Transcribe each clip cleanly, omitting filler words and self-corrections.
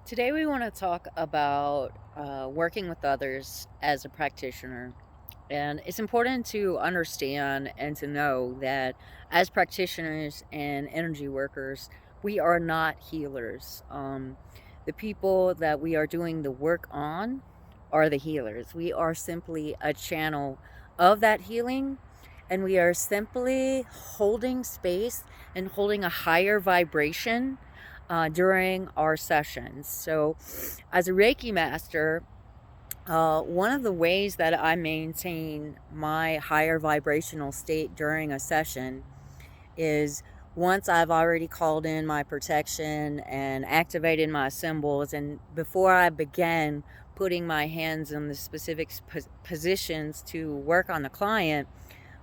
Today, we want to talk about working with others as a practitioner. And it's important to understand and to know that as practitioners and energy workers, we are not healers. The people that we are doing the work on are the healers. We are simply a channel of that healing, and we are simply holding space and holding a higher vibration during our sessions. So, as a Reiki master, one of the ways that I maintain my higher vibrational state during a session is once I've already called in my protection and activated my symbols, and before I begin putting my hands in the specific positions to work on the client,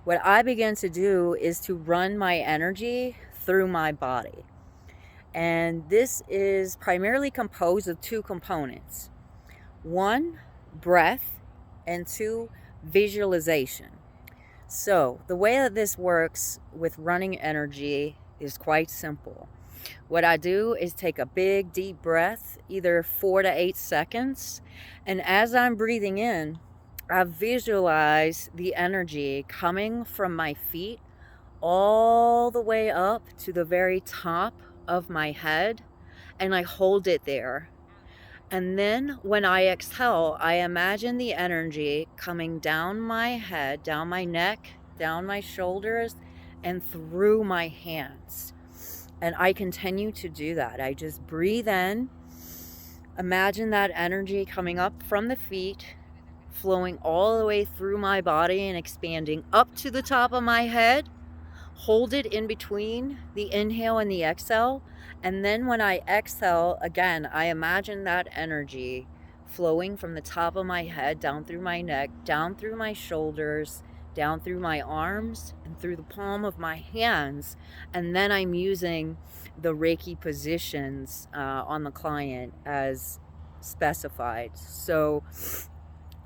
what I begin to do is to run my energy through my body. And this is primarily composed of two components: one, breath, and two, visualization. So, the way that this works with running energy is quite simple. What I do is take a big, deep breath, either 4 to 8 seconds, and as I'm breathing in, I visualize the energy coming from my feet all the way up to the very top of my head, and I hold it there. And then when I exhale, I imagine the energy coming down my head, down my neck, down my shoulders, and through my hands. And I continue to do that. I just breathe in, imagine that energy coming up from the feet, flowing all the way through my body and expanding up to the top of my head. Hold it in between the inhale and the exhale. And then when I exhale, again, I imagine that energy flowing from the top of my head down through my neck, down through my shoulders, down through my arms, and through the palm of my hands. And then I'm using the Reiki positions on the client as specified. So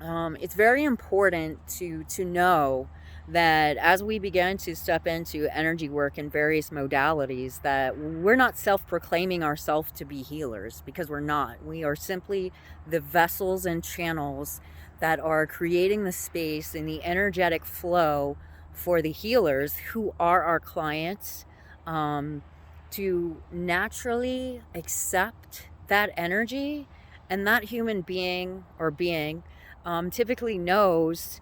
it's very important to know that as we begin to step into energy work in various modalities, that we're not self-proclaiming ourselves to be healers, because we're not. We are simply the vessels and channels that are creating the space and the energetic flow for the healers, who are our clients, to naturally accept that energy. And that human being or being typically knows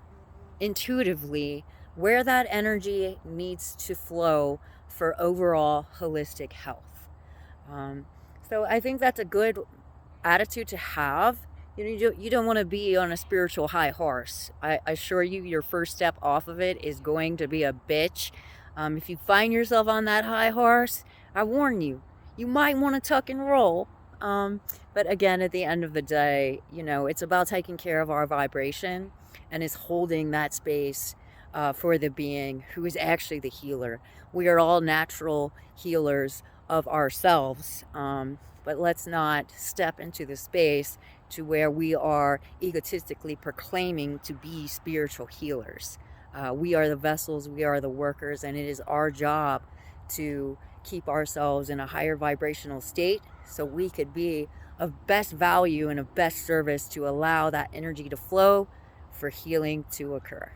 intuitively where that energy needs to flow for overall holistic health. Um, so I think that's a good attitude to have. You don't want to be on a spiritual high horse. I assure you, your first step off of it is going to be a bitch. If you find yourself on that high horse, I warn you, you might want to tuck and roll. Um, but again, at the end of the day, it's about taking care of our vibration, and is holding that space for the being who is actually the healer. We are all natural healers of ourselves, but let's not step into the space to where we are egotistically proclaiming to be spiritual healers. We are the vessels, we are the workers, and it is our job to keep ourselves in a higher vibrational state so we could be of best value and of best service to allow that energy to flow for healing to occur.